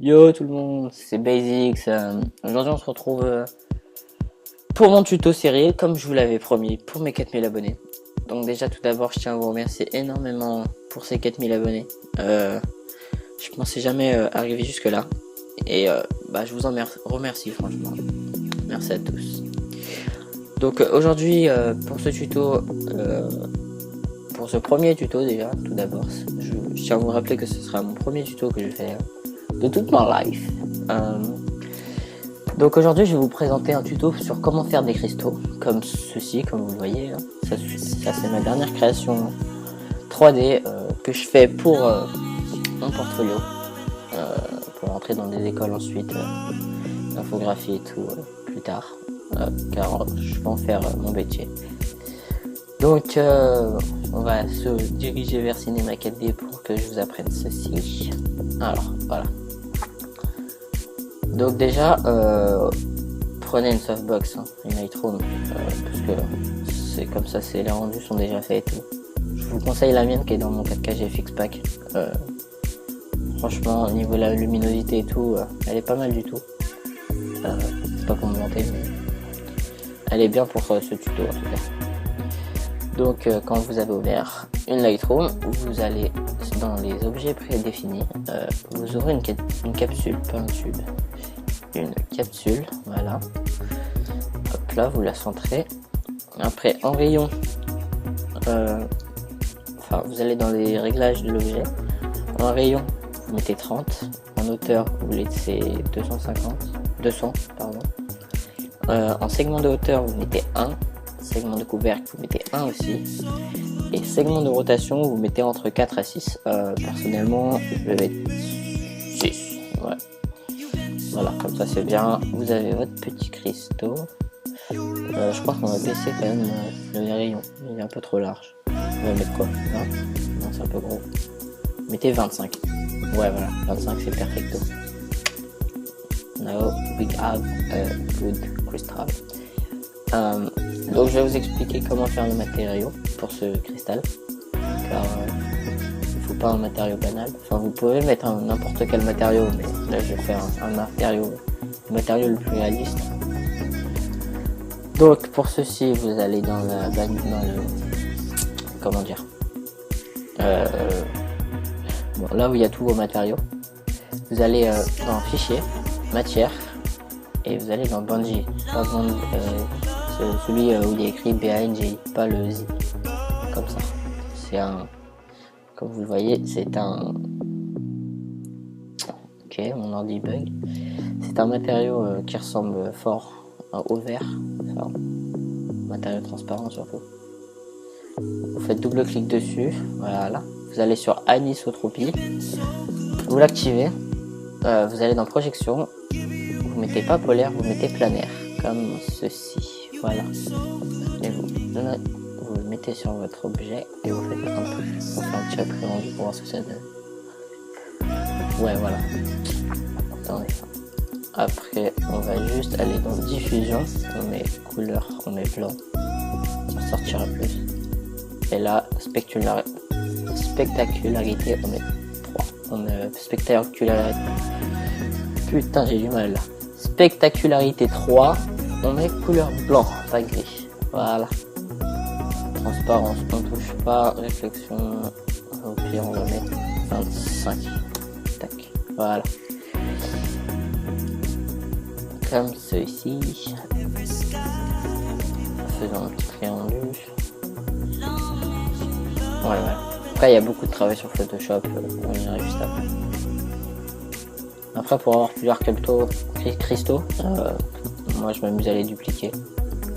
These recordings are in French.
Yo tout le monde, c'est Basics. Aujourd'hui on se retrouve pour mon tuto série, comme je vous l'avais promis, pour mes 4000 abonnés. Donc déjà tout d'abord je tiens à vous remercier énormément pour ces 4000 abonnés. Je pensais jamais arriver jusque là. Et je vous en remercie franchement. Merci à tous. Donc aujourd'hui pour ce tuto, pour ce premier tuto déjà, tout d'abord, je tiens à vous rappeler que ce sera mon premier tuto que je fais de toute ma life. Donc aujourd'hui je vais vous présenter un tuto sur comment faire des cristaux comme ceci, comme vous le voyez. Ça c'est ma dernière création 3D que je fais pour mon portfolio, pour rentrer dans des écoles ensuite, d'infographie et tout plus tard, car je vais en faire mon métier. Donc on va se diriger vers Cinema 4D pour que je vous apprenne ceci. Alors voilà. Donc déjà prenez une softbox, une Lightroom, parce que c'est comme ça, les rendus sont déjà faits et tout. Je vous conseille la mienne qui est dans mon 4K GFX Pack. Franchement au niveau de la luminosité et tout, elle est pas mal du tout. C'est pas pour me vanter, mais elle est bien pour ce tuto en tout cas. Donc quand vous avez ouvert une Lightroom, vous allez dans les objets prédéfinis, vous aurez une capsule, pas un tube, une capsule, voilà. Hop là, vous la centrez. Après en rayon, vous allez dans les réglages de l'objet. En rayon, vous mettez 30, en hauteur vous laissez 200 pardon. En segment de hauteur vous mettez 1. Segment de couvercle vous mettez 1 aussi, et segment de rotation vous mettez entre 4 à 6. Personnellement je vais mettre 6, ouais. Voilà, comme ça c'est bien. Vous avez votre petit cristaux. Je crois qu'on va baisser quand même le rayon, il est un peu trop large. On va mettre quoi, 20? Non, c'est un peu gros. Mettez 25. Ouais, voilà, 25 c'est perfecto. Now we have a good crystal. Donc je vais vous expliquer comment faire le matériau pour ce cristal, car il ne faut pas un matériau banal. Enfin, vous pouvez mettre n'importe quel matériau, mais là je vais faire le matériau le plus réaliste. Donc pour ceci vous allez dans là où il y a tous vos matériaux, vous allez dans fichier, matière, et vous allez dans Banji, celui où il y a écrit BANGI, pas le Z, comme ça. C'est comme vous le voyez, c'est ok, mon ordi bug. C'est un matériau qui ressemble fort au verre, matériau transparent surtout. Vous faites double clic dessus, voilà. Vous allez sur anisotropie, vous l'activez, vous allez dans projection, vous mettez pas polaire, vous mettez planaire, comme ceci. Voilà, et vous le mettez sur votre objet et vous faites on fait un petit après-rendu pour voir ce que ça donne. Ouais, voilà. Attendez. Après, on va juste aller dans diffusion, on met couleur, on met blanc, ça sortira plus. Et là, spectacularité, on met 3. On met spectacularité. Putain, j'ai du mal là. Spectacularité 3. On met couleur blanc, pas gris. Voilà. Transparence, on touche pas. Réflexion, au pire on va mettre 25. Tac. Voilà. Comme ceci. Faisons un petit triangle. Voilà. Après il y a beaucoup de travail sur Photoshop. On y arrive juste après. Après pour avoir plusieurs cristaux, moi je m'amuse à les dupliquer,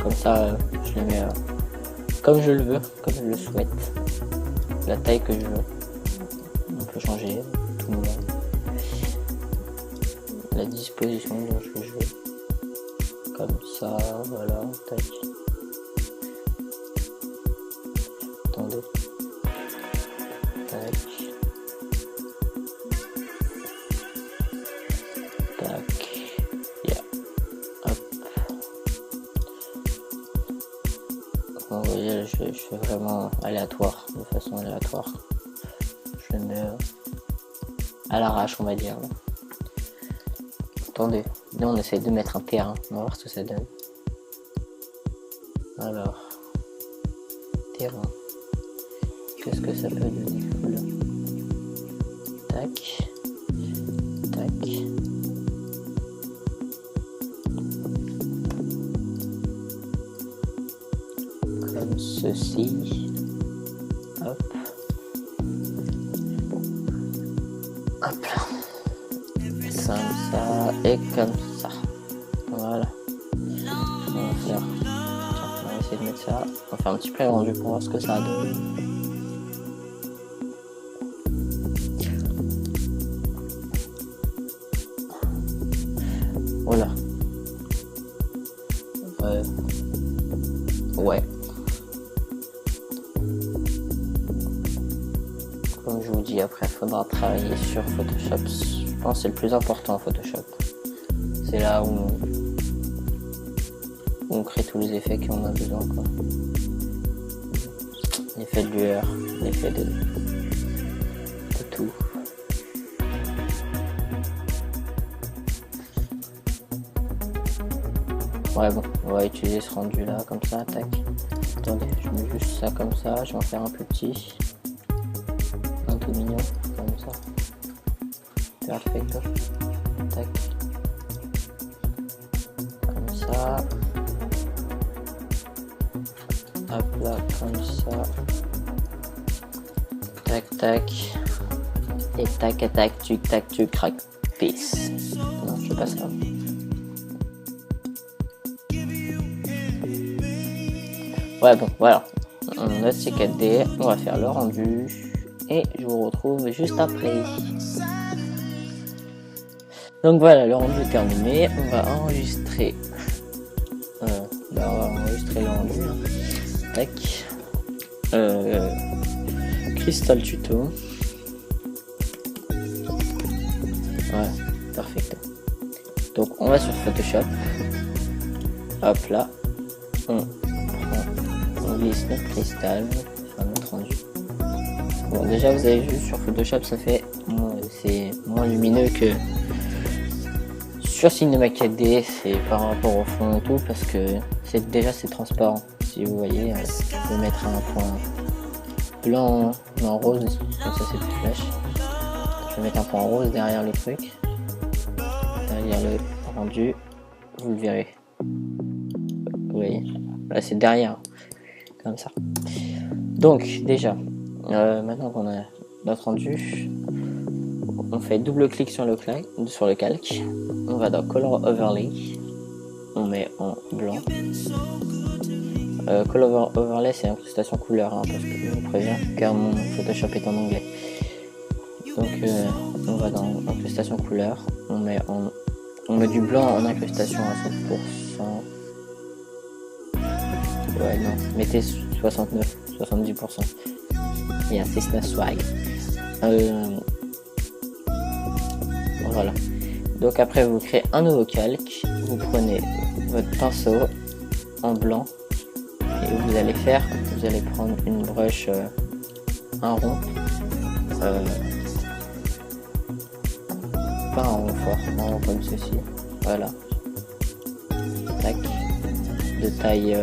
comme ça je les mets comme je le veux, comme je le souhaite, la taille que je veux. On peut changer tout le monde, la disposition dont je veux jouer, comme ça, voilà, tac. Attendez, tac, tac. Vous voyez, je fais vraiment aléatoire, de façon aléatoire. Je le mets à l'arrache, on va dire. attendez, là on essaie de mettre un terrain, on va voir ce que ça donne. Alors, terrain, qu'est-ce que ça peut donner? Voilà. Tac, tac. Comme ceci. Hop. Hop là. Comme ça et comme ça. Voilà. On va faire. Tiens, on va essayer de mettre ça. On va faire un petit pré-rendu pour voir ce que ça donne. Voilà. Ouais. Comme je vous dis, après il faudra travailler sur Photoshop. Je pense que c'est le plus important Photoshop. C'est là où on crée tous les effets qu'on a besoin, quoi. L'effet de lueur, l'effet de tout. Ouais, bon, on va utiliser ce rendu là comme ça, tac. Attendez, je mets juste ça comme ça, je vais en faire un plus petit. Un tout mignon, comme ça. Perfecto. Tac. Comme ça. Hop là, comme ça. Tac, tac. Et tac, tu craques. Peace. Non, je fais pas ça. Ouais, bon, voilà. Notre C4D, on va faire le rendu. Et je vous retrouve juste après. Donc voilà, le rendu est terminé. On va enregistrer. On va enregistrer le rendu. Tac. Crystal Tuto. Ouais, parfait. Donc on va sur Photoshop. Hop là. On glisse notre cristal. Enfin notre rendu. Bon, déjà vous avez vu sur Photoshop, ça fait c'est moins lumineux que sur Cinema 4D. C'est par rapport au fond et tout, parce que c'est transparent. Si vous voyez, je vais mettre un point blanc en rose, comme ça c'est plus flash. Je vais mettre un point rose derrière le truc, derrière le rendu, vous le verrez. Vous voyez, là c'est derrière, comme ça. Donc déjà, maintenant qu'on a notre rendu, on fait double clic sur le calque, on va dans Color Overlay, on met en blanc. Color Overlay c'est incrustation couleur, hein, parce que je vous préviens, car mon Photoshop est en anglais. Donc on va dans incrustation couleur, on met du blanc en incrustation à 100%. Ouais non, mettez 69, 70%. Il y a un Cessna Swag. Voilà. Donc après vous créez un nouveau calque, vous prenez votre pinceau en blanc et vous allez prendre une brush, un rond, pas un rond fort, un rond comme ceci, voilà, tac, de taille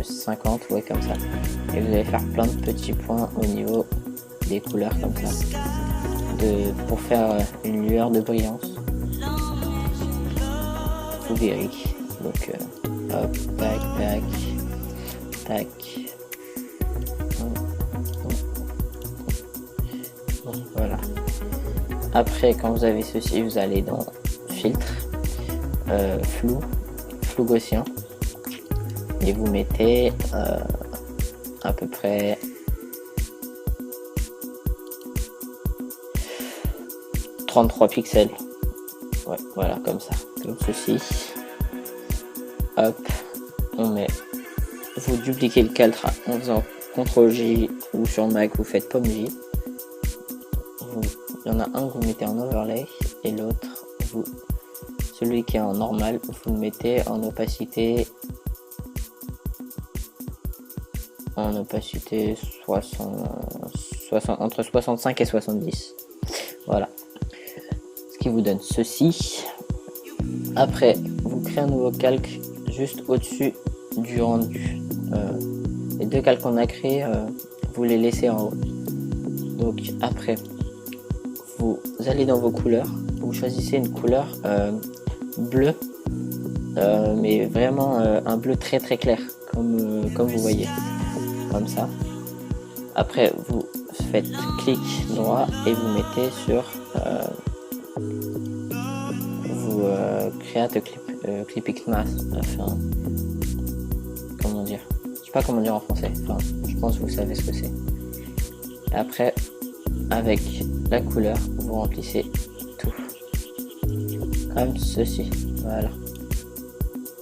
50, ouais comme ça, et vous allez faire plein de petits points au niveau des couleurs comme ça, pour faire une lueur de brillance. Vous verrez. Donc hop, tac, tac, tac. Voilà. Après, quand vous avez ceci, vous allez dans filtre, flou gaussien, et vous mettez à peu près 33 pixels. Ouais, voilà, comme ça, comme ceci. Hop, vous dupliquez le calque en faisant CTRL J, ou sur Mac vous faites pomme J. Il y en a un que vous mettez en overlay et l'autre, celui qui est en normal, vous le mettez en opacité 60, entre 65 et 70. Voilà. Ce qui vous donne ceci. Après, vous créez un nouveau calque juste au-dessus du rendu. Les deux calques qu'on a créés, vous les laissez en haut. Donc après, vous allez dans vos couleurs, vous choisissez une couleur bleue, mais vraiment un bleu très très clair, comme vous voyez, comme ça. Après, vous faites clic droit et vous mettez sur create a clipping mask. Enfin, comment dire, je sais pas comment dire en français. Enfin, je pense que vous savez ce que c'est. Après, avec la couleur, vous remplissez tout comme ceci. Voilà.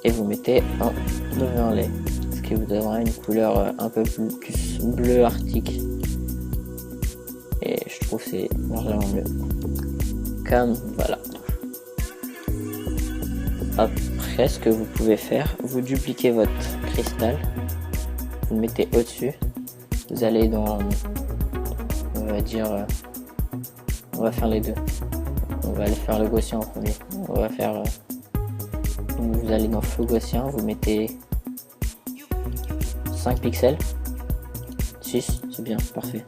Et vous mettez un overlay, ce qui vous donnera une couleur un peu plus bleu arctique. Et je trouve que c'est largement mieux. Comme voilà. Après, ce que vous pouvez faire, vous dupliquez votre cristal, vous le mettez au-dessus, vous allez dans, on va dire, on va faire les deux. On va aller faire le gaussien en premier. On va faire, vous allez dans flow gaussien, vous mettez 5 pixels, 6, c'est bien, parfait.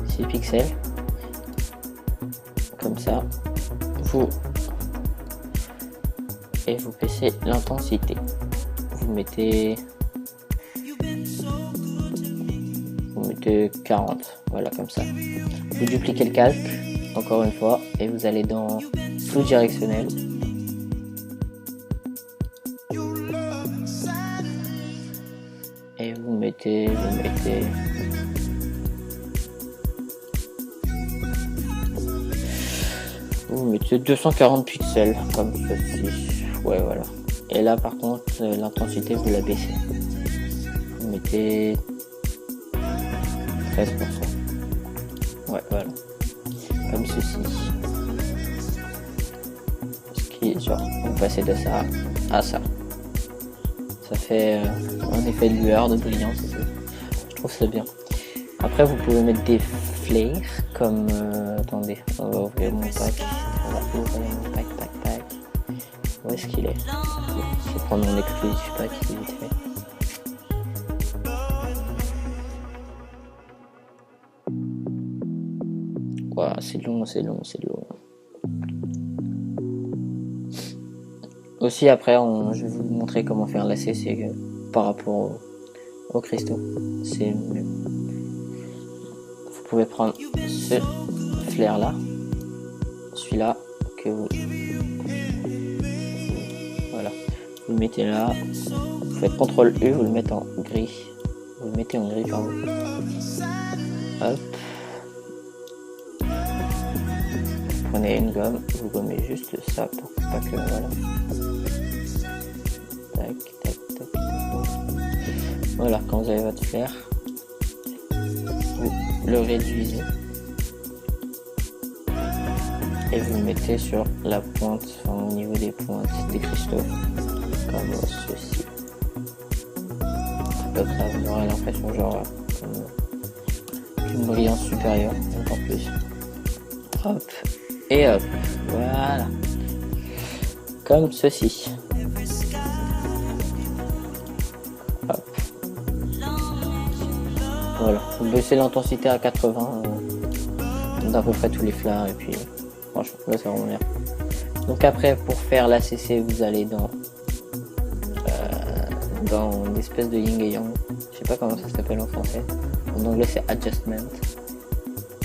6 pixels, comme ça, et vous baissez l'intensité. Vous mettez 40, voilà, comme ça. Vous dupliquez le calque, encore une fois, et vous allez dans flou directionnel. Et vous mettez 240 pixels, comme ceci. Ouais, voilà. Et là, par contre, l'intensité, vous la baissez. Vous mettez 13%. Ouais, voilà. Comme ceci. Ce qui est genre, vous passez de ça à ça. Ça fait un effet de lueur, de brillance. Je trouve ça bien. Après, vous pouvez mettre des flares comme... attendez, on va ouvrir mon pack. On va ouvrir mon pack. Où est-ce qu'il est? Je vais prendre mon exclusif pack vite fait. Wow, c'est long. Aussi après, je vais vous montrer comment faire l'ACC par rapport aux cristaux. C'est mieux. Vous pouvez prendre ce flair là, celui-là que vous... Voilà. Vous le mettez là, vous faites CTRL U, vous le mettez en gris. Vous le mettez en gris, pardon. Hop. Prenez une gomme, vous gommez juste ça pour pas que... Voilà. Tac. Voilà, quand vous avez votre flair, vous le réduisez. Et vous le mettez sur la pointe, enfin, au niveau des pointes des cristaux, comme ceci. À peu près, vous aurez l'impression genre d'une brillance supérieure, encore plus. Hop, et hop, voilà. Comme ceci. Hop. Voilà, vous baissez l'intensité à 80 d'à peu près tous les flards et puis... Franchement, là c'est vraiment bien. Donc après, pour faire l'ACC, vous allez dans une espèce de yin et yang. Je sais pas comment ça s'appelle en français. En anglais c'est adjustment.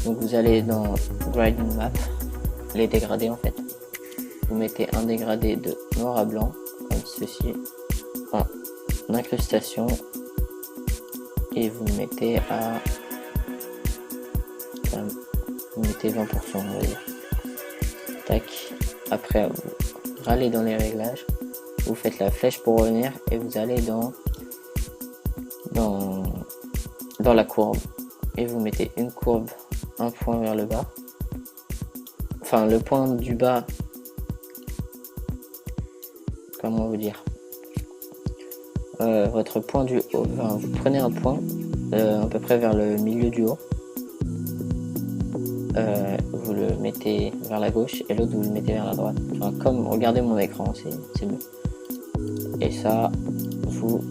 Donc vous allez dans gradient map, les dégradés en fait. Vous mettez un dégradé de noir à blanc, comme ceci, en incrustation, et vous mettez à... Vous mettez 20%, on va dire. Tac. Après, vous râlez dans les réglages, vous faites la flèche pour revenir et vous allez dans la courbe et vous mettez une courbe, un point vers le bas, enfin le point du bas, comment vous dire, votre point du haut, enfin, vous prenez un point à peu près vers le milieu du haut vous le mettez vers la gauche et l'autre vous le mettez vers la droite. Enfin, comme regardez mon écran, c'est mieux. Et ça, vous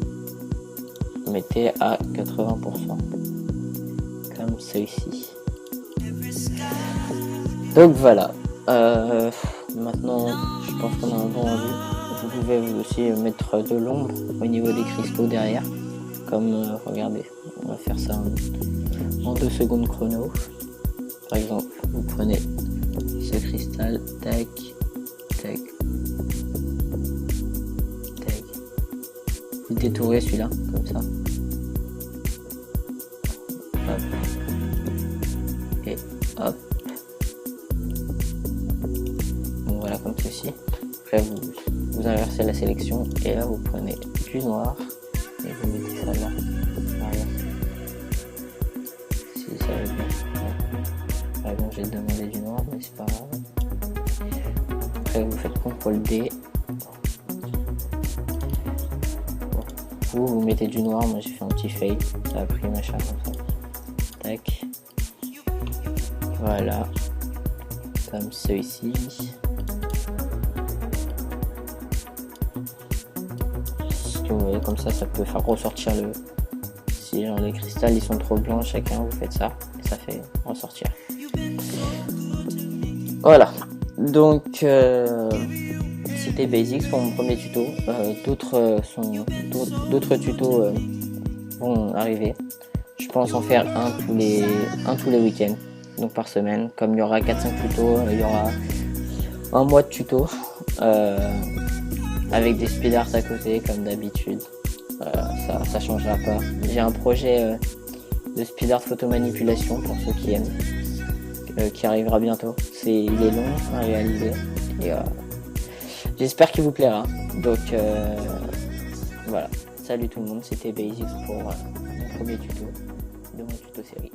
mettez à 80%, comme celui-ci. Donc voilà. Maintenant, je pense qu'on a un bon rendu. Vous pouvez vous aussi mettre de l'ombre au niveau des cristaux derrière. Comme, regardez, on va faire ça en 2 secondes chrono. Par exemple, vous prenez ce cristal, tac, tac, tac. Vous détourez celui-là, comme ça. Hop. Et hop. Bon, voilà, comme ceci. Après, vous inversez la sélection et là, vous prenez du noir et vous mettez ça là. Si ça va bien. Par exemple, j'ai demandé du noir, mais c'est pas grave. Après, vous faites CTRL-D. Bon. Vous mettez du noir, moi j'ai fait un petit fade. Ça a pris machin comme ça. Tac. Voilà. Comme celui-ci. Vous voyez, comme ça peut faire ressortir le... Si genre, les cristals ils sont trop blancs, chacun vous faites ça. Et ça fait ressortir. Voilà, donc c'était Basics pour mon premier tuto. D'autres tutos vont arriver. Je pense en faire un tous les week-ends, donc par semaine. Comme il y aura 4-5 tutos, il y aura un mois de tutos avec des speed art à côté comme d'habitude. Ça changera pas. J'ai un projet de speed art photo manipulation pour ceux qui aiment. Qui arrivera bientôt. Il est long à réaliser et j'espère qu'il vous plaira. Donc voilà, salut tout le monde, c'était Basics pour mon premier tuto de mon tuto série.